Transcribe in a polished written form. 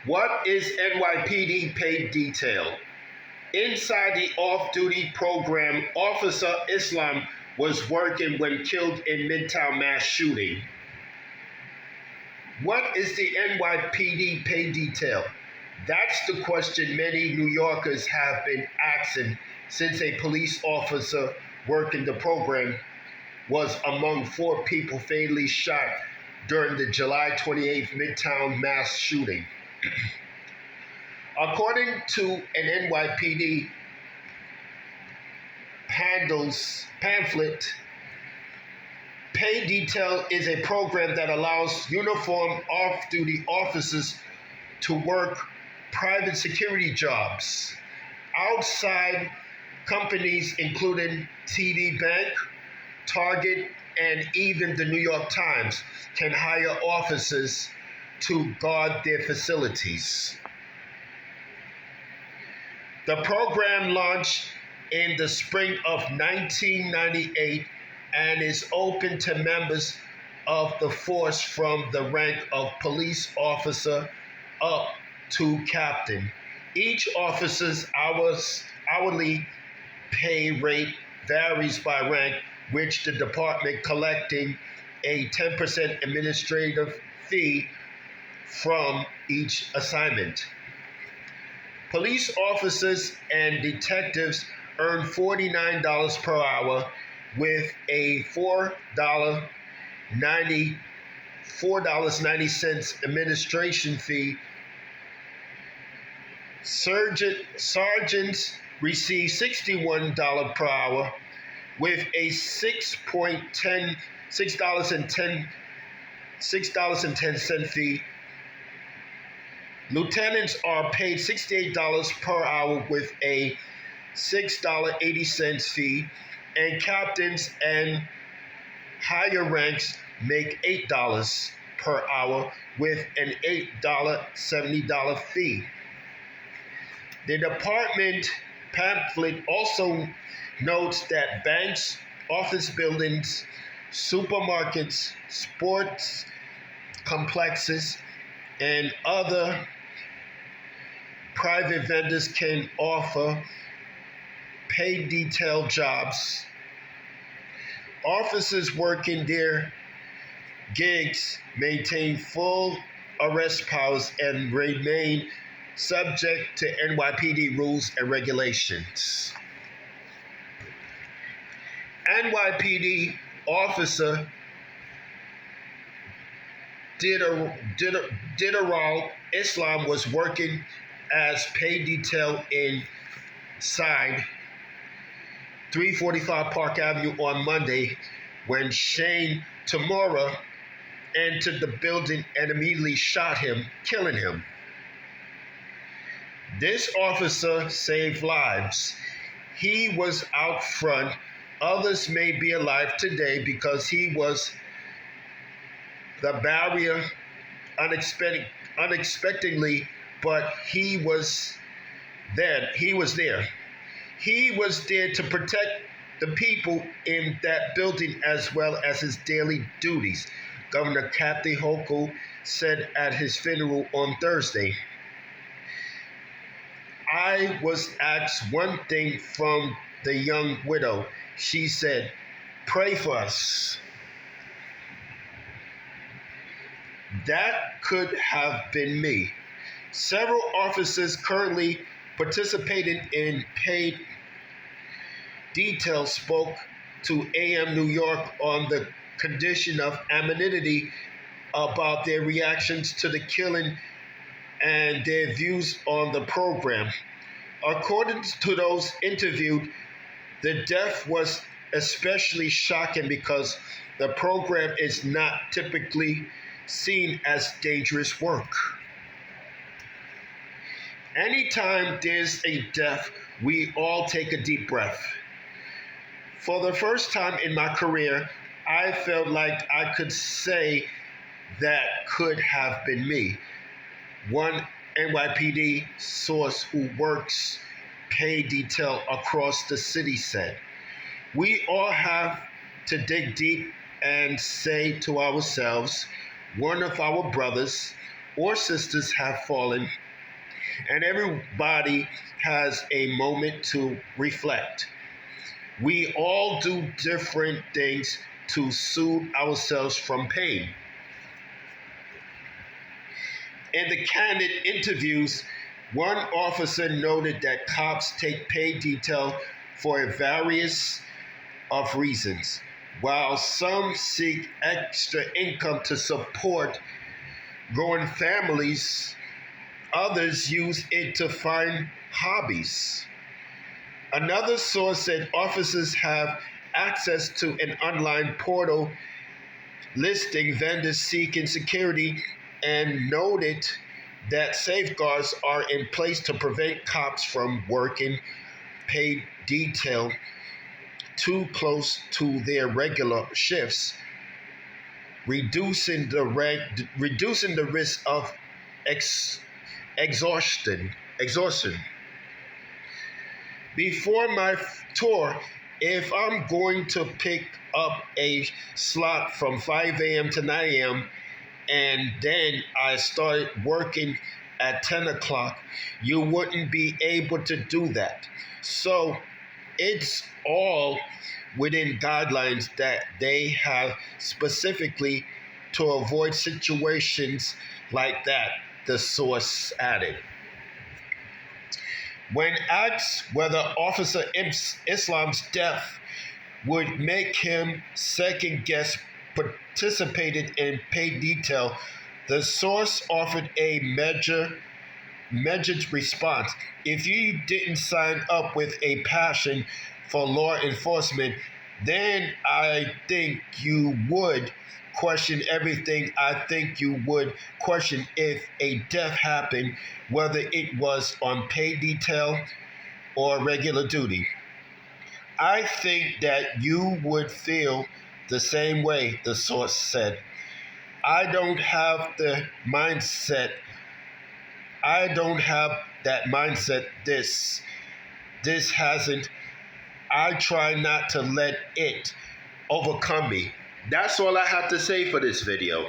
What is NYPD paid detail? Inside the off-duty program, Officer Islam was working when killed in Midtown mass shooting. What is the NYPD pay detail? That's the question many New Yorkers have been asking since a police officer working the program was among four people fatally shot during the July 28th Midtown mass shooting. According to an NYPD pamphlet, Pay Detail is a program that allows uniformed off-duty officers to work private security jobs outside companies including TD Bank, Target, and even the New York Times can hire officers to guard their facilities. The program launched in the spring of 1998 and is open to members of the force from the rank of police officer up to captain. Each officer's hourly pay rate varies by rank, which the department collecting a 10% administrative fee from each assignment. Police officers and detectives earn $49 per hour with a $4.90 administration fee. Sergeants receive $61 per hour with a $6.10 fee. Lieutenants are paid $68 per hour with a $6.80 fee, and captains and higher ranks make $8 per hour with an $8.70 fee. The department pamphlet also notes that banks, office buildings, supermarkets, sports complexes, and other private vendors can offer paid detail jobs. Officers working their gigs maintain full arrest powers and remain subject to NYPD rules and regulations. NYPD officer Didaral Islam was working as paid detail inside 345 Park Avenue on Monday when Shane Tamura entered the building and immediately shot him, killing him. This officer saved lives. He was out front. Others may be alive today because he was the barrier unexpectedly, but he was there. He was there. He was there to protect the people in that building as well as his daily duties, Governor Kathy Hochul said at his funeral on Thursday. I was asked one thing from the young widow. She said, "Pray for us." That could have been me. Several officers currently participating in paid detail spoke to AM New York on the condition of anonymity about their reactions to the killing and their views on the program. According to those interviewed, the death was especially shocking because the program is not typically seen as dangerous work. Anytime there's a death, we all take a deep breath. For the first time in my career, I felt like I could say that could have been me. One NYPD source who works pay detail across the city said. We all have to dig deep and say to ourselves, one of our brothers, or sisters have fallen, and everybody has a moment to reflect. We all do different things to soothe ourselves from pain. In the candid interviews, one officer noted that cops take pay detail for a various of reasons. While some seek extra income to support growing families, others use it to find hobbies. Another source said officers have access to an online portal listing vendors seeking security and noted that safeguards are in place to prevent cops from working paid detail too close to their regular shifts, reducing the risk of ex- exhaustion. Before my tour, if I'm going to pick up a slot from 5 a.m. to 9 a.m. and then I started working at 10 o'clock, you wouldn't be able to do that. So it's all within guidelines that they have specifically to avoid situations like that, the source added. When asked whether Officer Islam's death would make him second guess participated in paid detail, the source offered a measured response. If you didn't sign up with a passion for law enforcement, then I think you would question everything. I think you would question if a death happened, whether it was on paid detail or regular duty. I think that you would feel the same way, the source said. I don't have the mindset. I don't have that mindset. This hasn't. I try not to let it overcome me. That's all I have to say for this video.